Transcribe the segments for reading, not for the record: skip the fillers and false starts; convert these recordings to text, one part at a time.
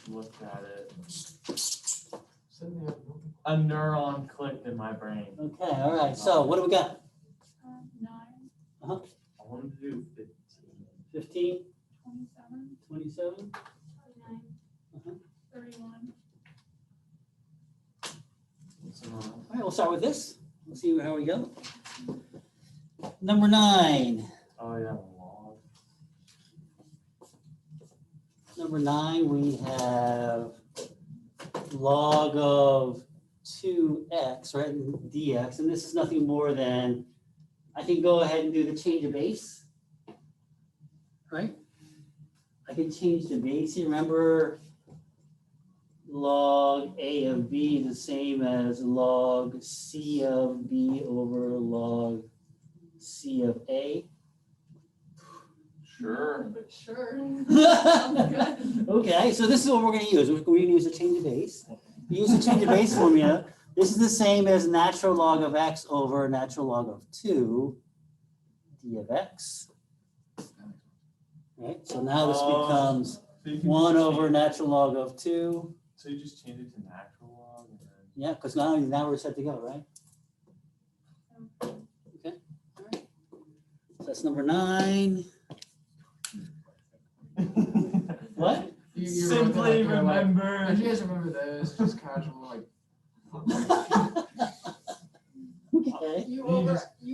looked at it. A neuron clicked in my brain. Okay, all right. So what do we got? 9. I wanted to do 15. 15, 27. 27. 29. 31. All right, we'll start with this. We'll see how we go. Number 9. Oh yeah, log. Number 9, we have log of 2x, right, dx, and this is nothing more than, I can go ahead and do the change of base, right? I can change the base here. Remember, log a of b is the same as log c of b over log c of a. Sure. Sure. Okay, so this is what we're going to use. We're going to use the change of base. We use the change of base formula. This is the same as natural log of x over natural log of 2 d of x. Right, so now this becomes So you can 1 just over change- natural log of 2. So you just change it to natural log and then. Yeah, because now we're set to go, right? Okay, all right. So that's number 9. What? You Simply wrote that, like, remember. and you guys remember those, just casual, like. Okay. You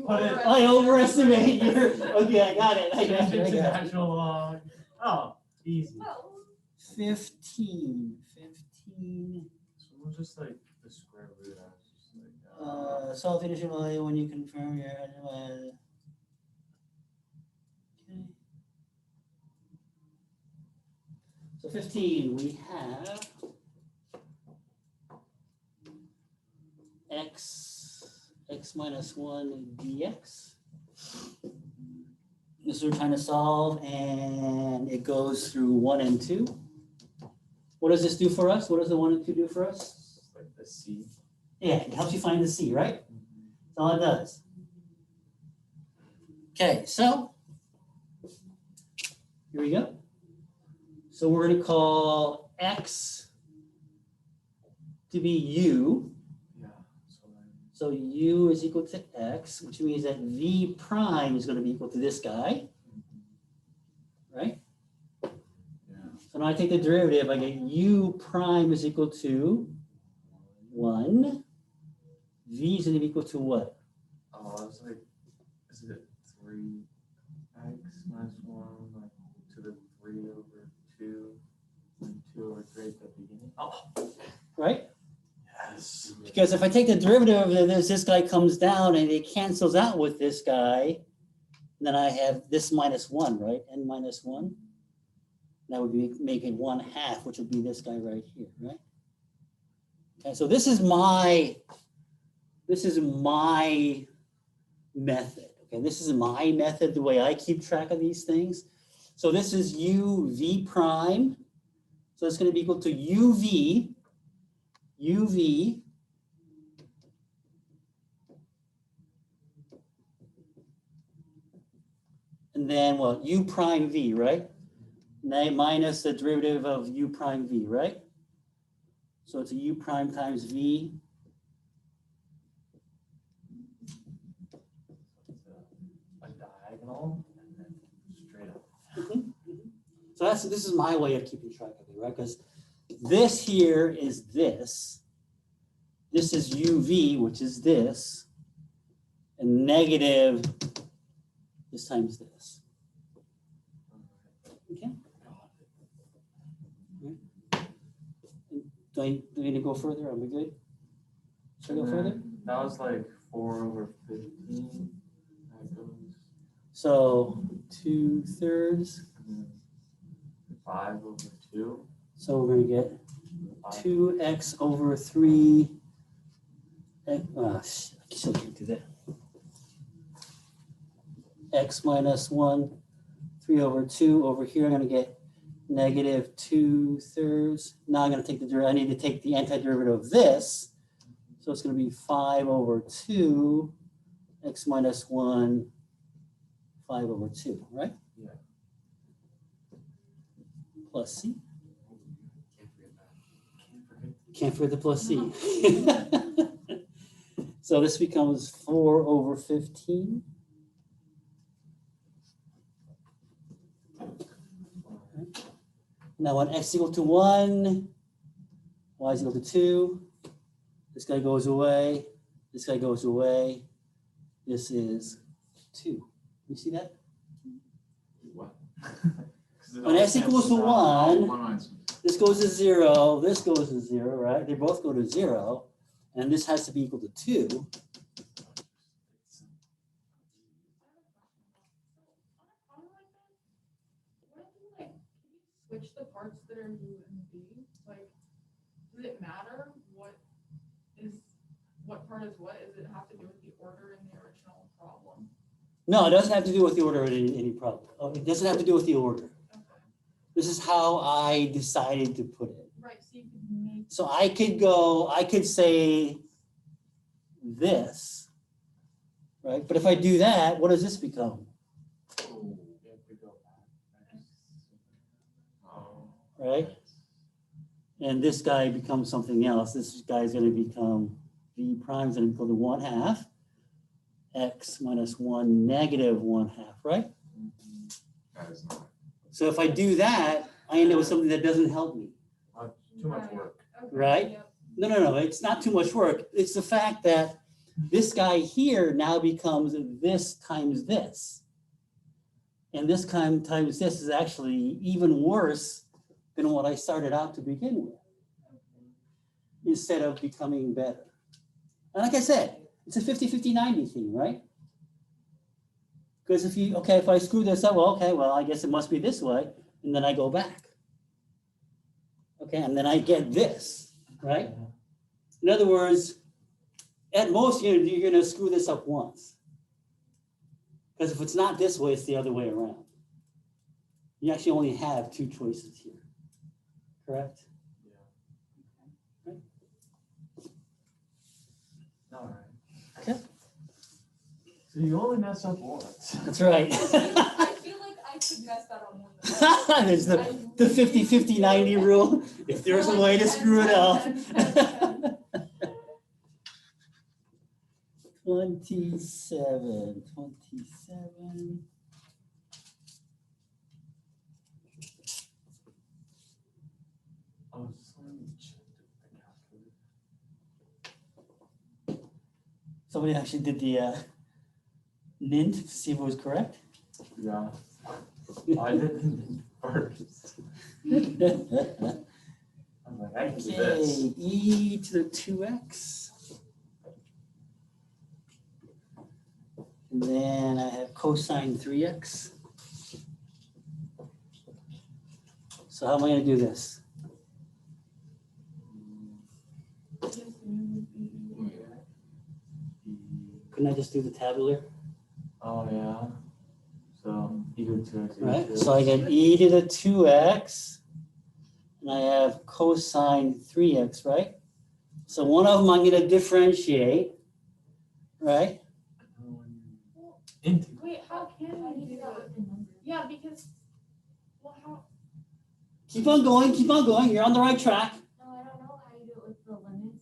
put it- I overestimate your, okay, I got it. I got Change it. it I to got it. natural log. Oh, easy. 15. 15. So we'll just like the square root. I was just like, Solve initial value when you confirm your. Okay. So 15, we have x minus 1 dx. This is what we're trying to solve, and it goes through 1 and 2. What does this do for us? What does the 1 and 2 do for us? It's like the C. Yeah, it helps you find the C, right? That's all it does. Okay, so here we go. So we're going to call x to be u. Yeah. So then, So u is equal to x, which means that v prime is going to be equal to this guy, right? yeah. So now I take the derivative, I get u prime is equal to 1. V is going to be equal to what? Oh, I was like, is it 3x minus 1 like to the 3 over 2 and 2 over 3 at the beginning? Oh, Right? yes. Because if I take the derivative of this guy comes down and it cancels out with this guy, then I have this minus 1, right? N minus 1. That would be making 1/2, which would be this guy right here, right? Okay, so this is my method. Okay, this is my method, the way I keep track of these things. So this is u v prime. So it's going to be equal to uv, and then what? U prime v, right? Minus the derivative of u prime v, right? So it's a u prime times v. A diagonal and then straight up. So this is my way of keeping track of it, right? Because this here is this. This is uv, which is this, and negative this times this. Okay. Do I need to go further? Are we good? Should I go further? That was like 4 over 15. That goes. So 2/3. And then 5 over 2. So we're going to get 5. 2x over 3. I still can't do that. X minus 1, 3 over 2. Over here, I'm going to get negative 2/3. Now I'm going to take the derivative. I need to take the antiderivative of this. So it's going to be 5 over 2, x minus 1, 5 over 2, right? Yeah. Plus c. Can't forget Can't forget the plus C. So this becomes 4 over 15. Now when x equal to 1, y is equal to 2, this guy goes away, this guy goes away, this is 2. You see that? What? When x equals to 1, this goes to 0, this goes to 0, right? They both go to 0, and this has to be equal to 2. Switch the parts that are U and B, like, does it matter what part is what? Does it have to do with the order in the original problem? No, it doesn't have to do with the order of any problem. Oh, it doesn't have to do with the order. Okay. This is how I decided to put it. Right, so you could make. So I could say this, right? But if I do that, what does this become? Oh, you have to go back. Oh. Right? And this guy becomes something else. This guy is going to become v prime is going to equal to 1/2 x minus 1 negative 1/2, right? That is not. So if I do that, I end up with something that doesn't help me, Too much work. Okay, right? yep. No, it's not too much work. It's the fact that this guy here now becomes this times this. And this times this is actually even worse than what I started out to begin with, instead of becoming better. And like I said, it's a 50-50-90 thing, right? Because if I screw this up, well, I guess it must be this way, and then I go back. Okay, and then I get this, right? In other words, at most, you're going to screw this up once. Because if it's not this way, it's the other way around. You actually only have 2 choices here, correct? Yeah. All right. Okay. So you only mess up once. That's right. I feel like I could mess that up more than There's the 50-50-90 rule. If there's a way to screw it up. 27. Oh, just let me check the calculator. Somebody actually did the NINT to see if it was correct. Yeah. I did first. I'm like, I can do this. Okay, e to the 2x. And then I have cosine 3x. So how am I going to do this? Couldn't I just do the tabular? Oh, yeah. So e to the 2x. Right, so I get e to the 2x, and I have cosine 3x, right? So one of them I'm going to differentiate, right? Into. Wait, how can we do that? Yeah, because, well, how? Keep on going, you're on the right track. No, I don't know how you do it with the limits.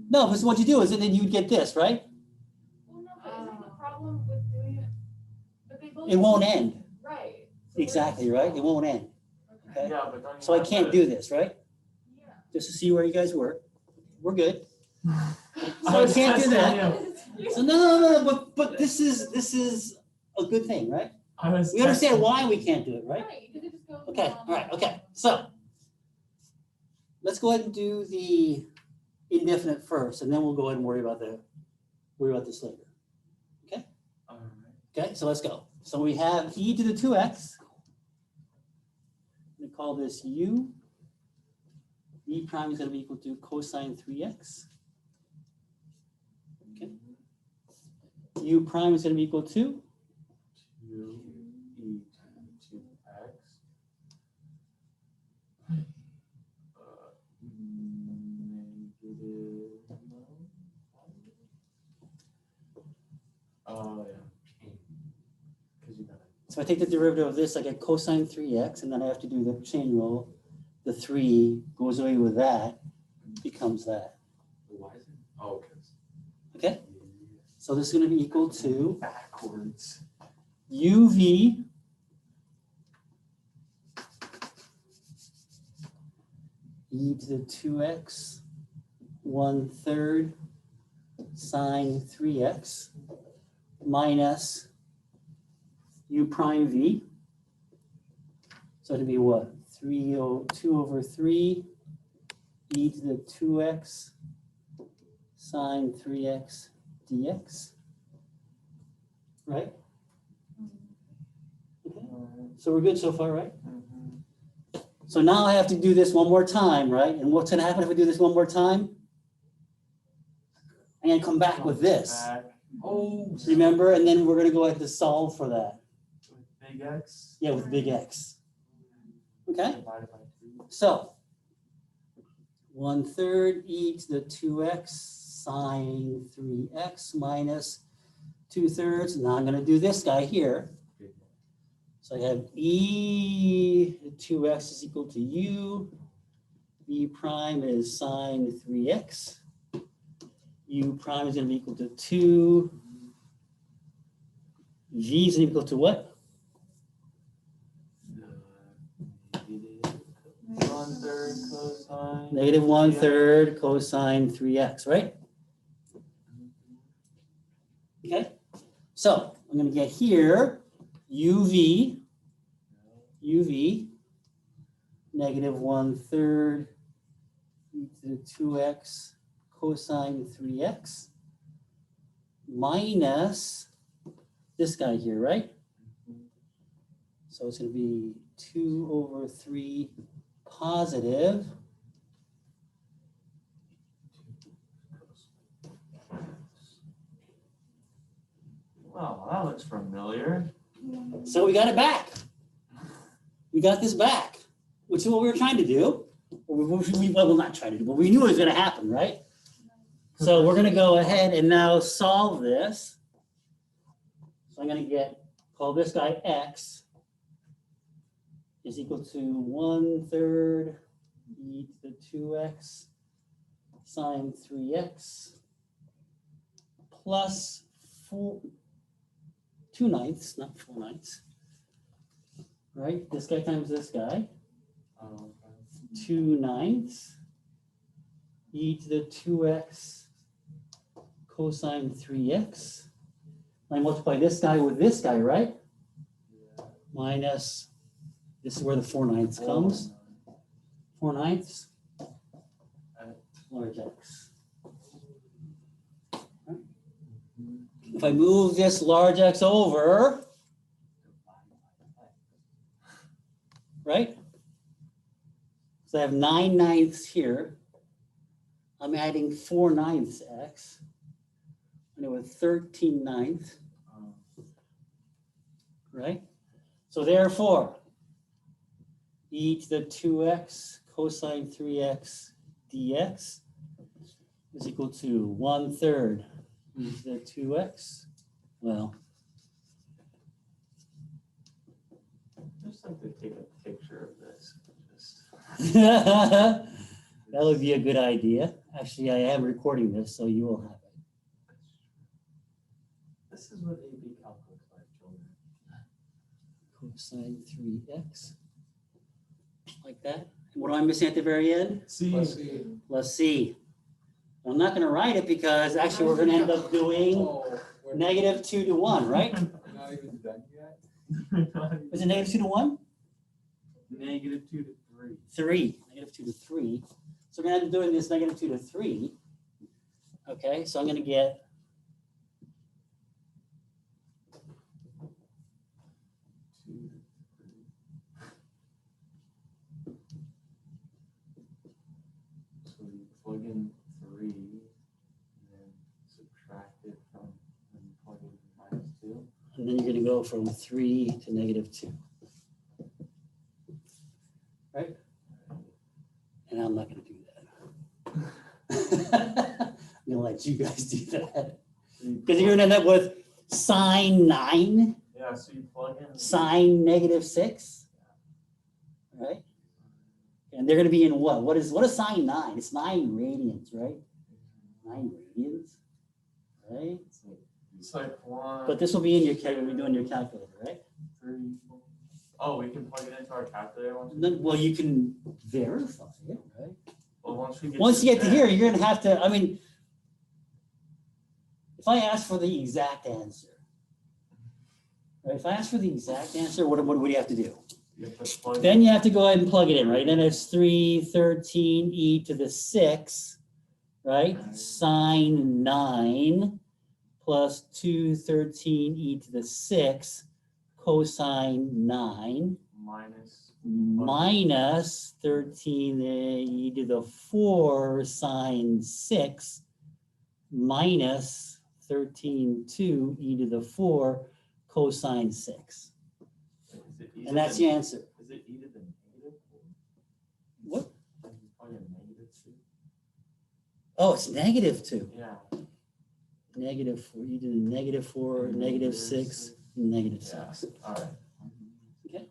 No, because what you do is, and then you would get this, right? Well, no, but isn't the problem with doing it? But they both. It won't end. Right. So Exactly, right? It won't end. Okay. Okay. Yeah, but don't you So I have can't to- do this, right? Yeah. Just to see where you guys were. We're good. I So I was can't do testing that. you. So no, but this is a good thing, right? I was We understand testing- why we can't do it, right? Right, because it just goes. Okay, along. all right, okay. So let's go ahead and do the indefinite first, and then we'll go ahead and worry about this later. All right. Okay, so let's go. So we have e to the 2x. We call this u. E prime is going to be equal to cosine 3x. Okay. U prime is going to be equal to 2 e to 2x. Negative. Oh, yeah. Because you got it. So I take the derivative of this, I get cosine 3x, and then I have to do the chain rule. The 3 goes away with that. becomes that. Why is it? Oh, because. Okay? So this is going to be equal to backwards. UV e to the 2x 1/3 sine 3x minus u prime v. So it'd be what? 2/3 e to the 2x sine 3x dx. Right? Okay. So we're good so far, right? So now I have to do this one more time, right? And what's going to happen if we do this one more time? I'm going to come back with this. Oh. Remember? And then we're going to go ahead to solve for that. With big X. Yeah, with big X. Okay? Divided by 2. So 1/3 e to the 2x sine 3x minus 2/3. Now I'm going to do this guy here. So I have e to 2x is equal to u. V prime is sine 3x. U prime is going to be equal to 2. V is equal to what? Negative 1/3 cosine. Negative 1/3 cosine 3x, right? Okay. So I'm going to get here UV negative 1/3 e to the 2x cosine 3x minus this guy here, right? So it's going to be 2/3 positive Wow, that looks familiar. So we got it back. We got this back, which is what we were trying to do. Well, not trying to do, but we knew it was going to happen, right? So we're going to go ahead and now solve this. So I'm going to call this guy x is equal to 1/3 e to the 2x sine 3x plus 2/9, not 4/9. Right? This guy times this guy. 2/9 e to the 2x cosine 3x. I multiply this guy with this guy, right? Minus, this is where the 4/9 comes. 4/9 large x. If I move this large x over, right? So I have 9/9 here. I'm adding 4/9 x. And it was 13/9, right? So therefore, e to the 2x cosine 3x dx is equal to 1/3 e to the 2x. Well, Just like to take a picture of this. that would be a good idea. Actually, I am recording this, so you will have it. This is what AP Calc looks like, children. Cosine 3x, like that. What am I missing at the very end? Let's see. Let's see. I'm not going to write it because actually we're going to end up doing Oh, we're negative 2 to 1, right? not even done yet. Is it negative 2 to 1? Negative 2 to 3. 3, negative 2 to 3. So we're going to end up doing this negative 2 to 3. Okay, so I'm going to get 2 to 3. So you plug in 3 and then subtract it from when you plug in -2. and then you're going to go from 3 to negative 2. Right? And I'm not going to do that. I'm going to let you guys do that. Because you're going to end up with sine 9, Yeah, so you plug in. sine -6. Right? And they're gonna be in what? What is sine 9? It's 9 radians, right? 9 radians, right? It's like 1, But this will be in your calculator, doing your calculator, right? 3, 4. Oh, we can plug it into our calculator once. Well, you can verify it, right? Well, once You get to here, you're gonna have to, I mean, if I ask for the exact answer, right? If I ask for the exact answer, what do you have to do? You have to plug Then you have to go ahead and plug it in, right? Then it's 313 e to the 6, right? Sine 9 plus 213 e to the 6 cosine 9 minus 13 e to the 4 sine 6 minus 13 2 e to the 4 cosine 6. And that's the answer. Is it e to the negative 4? What? Plug in negative 2? Oh, it's negative 2. Yeah. Negative 4, e to the negative 4, negative 6, negative Yeah. 6. All right. Okay.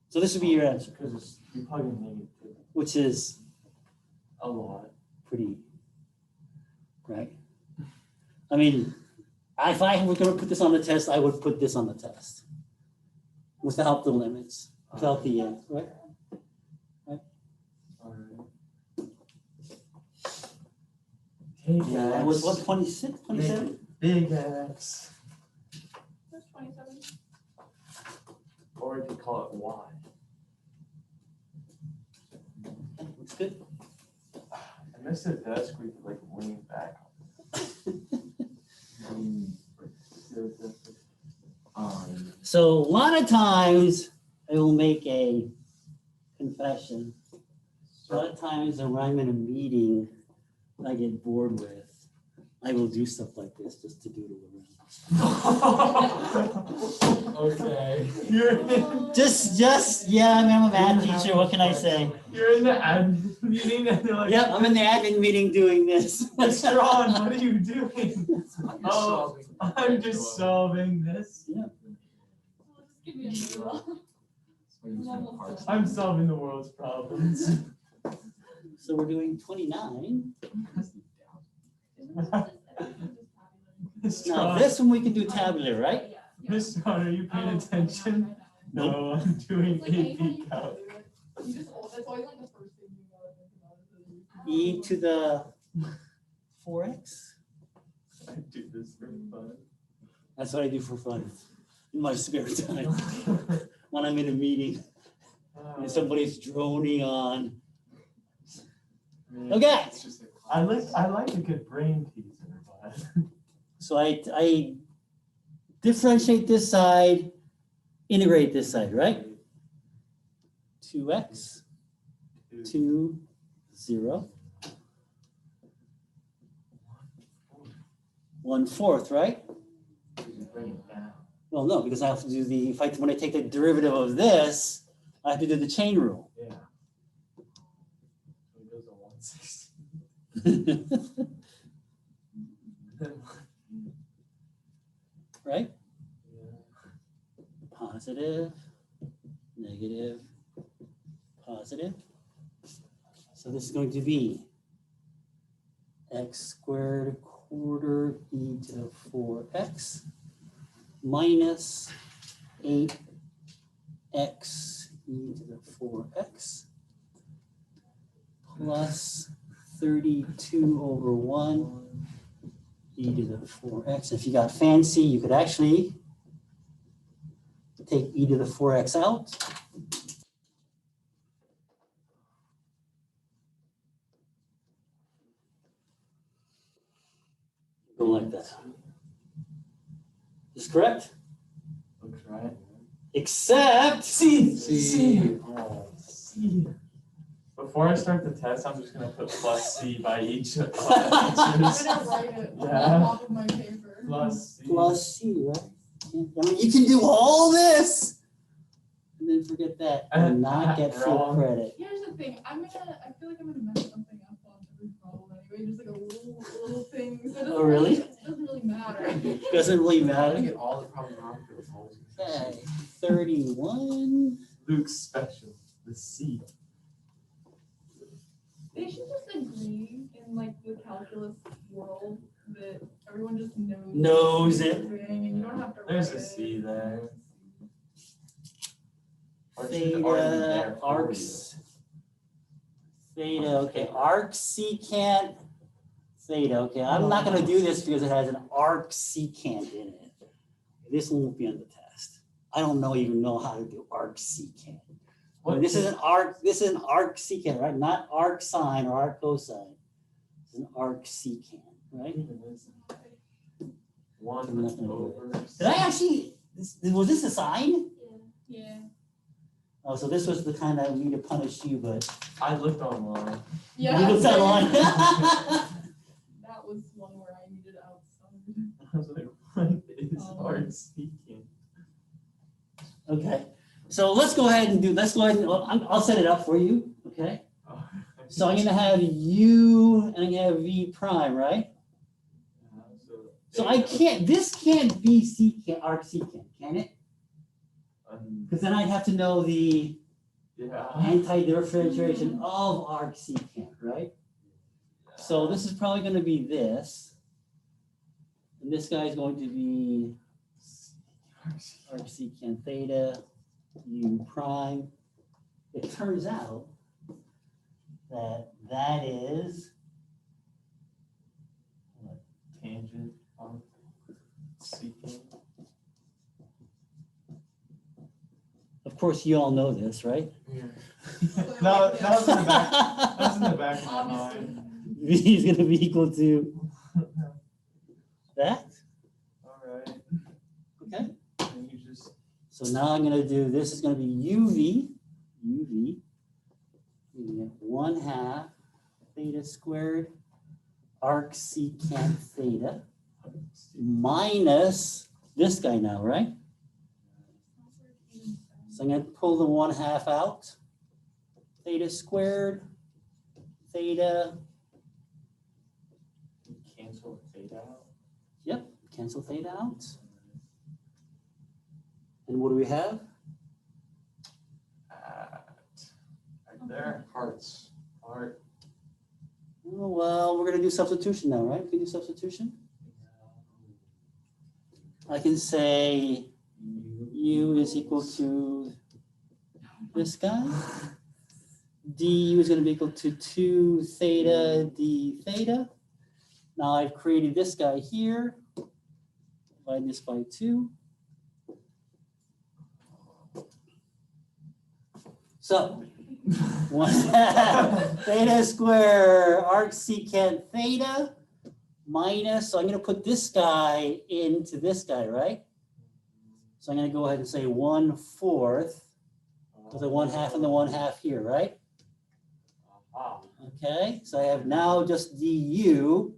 So this would be your answer, Because you plug in negative 2. which is A lot. pretty, right? I mean, if I were going to put this on the test, I would put this on the test without the limits, without the end, right? All right. Big Yeah, that was what, 26, 27? Big X. There's 27. Or you could call it Y. Looks good. I miss the desk where you could like lean back. So a lot of times I will make a confession. A lot of times when I'm in a meeting I get bored with, I will do stuff like this just to doodle around. Okay. You're Yeah, I mean, I'm a math teacher, what can I say? you're in the admin meeting and they're like, Yep, I'm in the admin meeting doing this. Mr. Ron, what are you doing? You're Oh, solving- I'm just solving this. Well, just give me a noodle. I'm solving the world's problems. So we're doing 29. Mr. Now Ron, this one we can do tabular, right? Mr. Ron, are you paying attention? No, I'm doing AP calc. You just, that's always like the first thing you gotta think about. E to the 4x. I do this for fun. That's what I do for fun in my spare time when I'm in a meeting and somebody's droning on. Okay, It's just like- I like a good brain teaser, but so I differentiate this side, integrate this side, right? 2x, 2, 0. 1/4, right? bring it down. Well, no, because I have to do when I take the derivative of this, I have to do the chain rule. Yeah. So it goes to 160. Right? Yeah. Positive, negative, positive. So this is going to be x squared quarter e to the 4x minus 8x e to the 4x plus 32 over 1 e to the 4x. If you got fancy, you could actually take e to the 4x out. Go like that. Is correct? Looks right. Except C. C. Oh, C. Before I start the test, I'm just gonna put plus C by each. I'm gonna write it on the Yeah. top of my paper. Plus C. plus C, right? Yeah. I mean, you can do all this and then forget that and not get full Wrong. credit. Here's the thing, I feel like I'm gonna mess something up on every problem anyway, just like a little thing. So it doesn't Oh, really? It doesn't really matter. Doesn't really I matter. get all the problems wrong for the Okay, 31. Luke's special. The C. They should just agree in like the calculus world that everyone just Knows what it. you're doing and you don't have to There's write a it. C there. Or it should already be Theta, there for arc, you. theta, okay, arc secant theta, okay, I'm not gonna do this because it has an arc secant in it. This won't be on the test. I don't even know how to do arc secant. What This is an arc secant, right? Not arc sine or arc cosine. It's an arc secant, right? even is one I'm not gonna do over. Did I actually, was this a sign? Yeah. Oh, so this was the kind of me to punish you, but I looked online. Yeah. you looked online. That was one where I needed outside. I was like, what is Oh. art speaking? Okay, so let's go ahead and I'll set it up for you, okay? Oh, So I'm gonna have U and I'm gonna have V prime, right? So this can't be secant, arc secant, can it? Because then I'd have to know the Yeah. anti-differentiation of arc secant, right? So this is probably gonna be this. And this guy is going to be arc secant theta, U prime. It turns out that is Tangent of seeking. of course, you all know this, right? Yeah. No, that was in the back. That was in the back of my Obviously. mind. V is gonna be equal to that, All right. okay? And you just So now I'm gonna do, this is gonna be UV. You get 1/2 theta squared arc secant theta minus this guy now, right? So I'm gonna pull the 1/2 out. Theta squared, theta, cancel theta out. cancel theta out. And what do we have? Right there. Hearts. Art. Oh, well, we're gonna do substitution now, right? We can do substitution. I can say U is equal to this guy. Du is gonna be equal to 2 theta d theta. Now I've created this guy here. Divide this by 2. So 1/2 theta square arc secant theta minus, so I'm gonna put this guy into this guy, right? So I'm gonna go ahead and say 1/4 with the 1/2 and the 1/2 here, right? Okay, so I have now just du,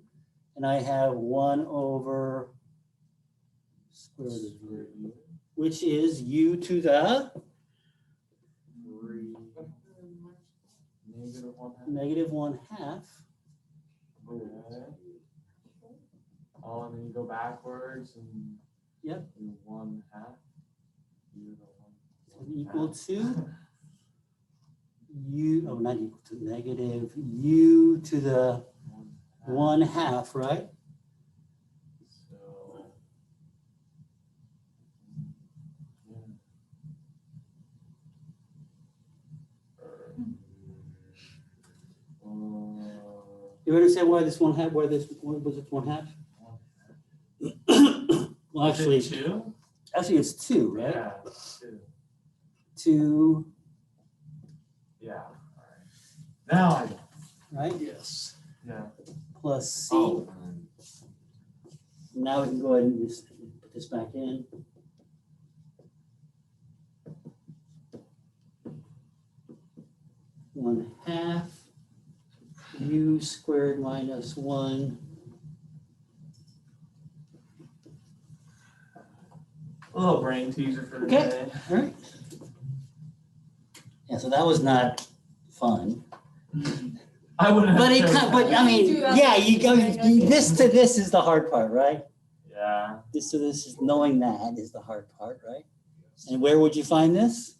and I have 1/square root of u, which is u to the -1/2. Okay. Oh, and then you go backwards and. Yep. Do 1/2. You the one. Equal to u, oh, not equal to, negative u to the 1/2, right? So. You understand why this 1/2, why this, what was it 1/2? Well, actually, two? it's 2, right? Yeah, two. 2, Yeah, all right. Now I know. right? Yes. Yeah. Plus c. Oh. Now we can go ahead and just put this back in. One half u squared minus 1. A little brain teaser for the Okay. day. All right. Yeah, so that was not fun. I wouldn't. But I mean, Do that. yeah, you go, this to this is the hard part, right? Yeah. This to this is knowing that is the hard part, right? And where would you find this?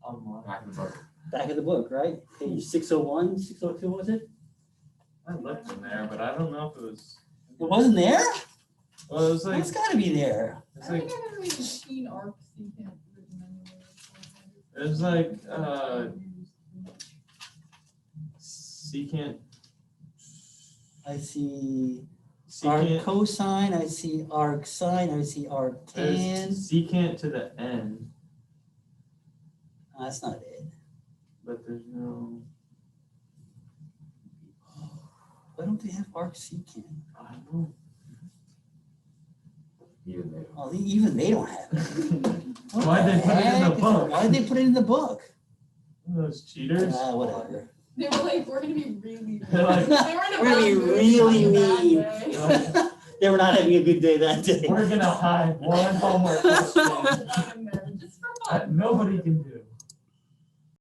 Online. Back in the book. Back of the book, right? Page 601, 602, was it? I looked in there, but I don't know if it was. It wasn't there? Well, it was like, It's gotta be there. I it's don't like, think I've ever even seen arc secant written anywhere. it was like, secant, I see arc secant, cosine, I see arc sine, I see arc there's tan. secant to the end, That's not it. but there's no, Why don't they have arc secant? I don't know. Even they Oh, even they don't have it. What Why'd they the put it in the heck? book? Why'd they put it in the book? Those cheaters. Whatever. They were like, we're gonna be really. They're like, They were in a We're gonna be bad mood, really not in a bad mean. way. They were not having a good day that day. We're gonna hide one homework question. Not in there, just for fun. Nobody can do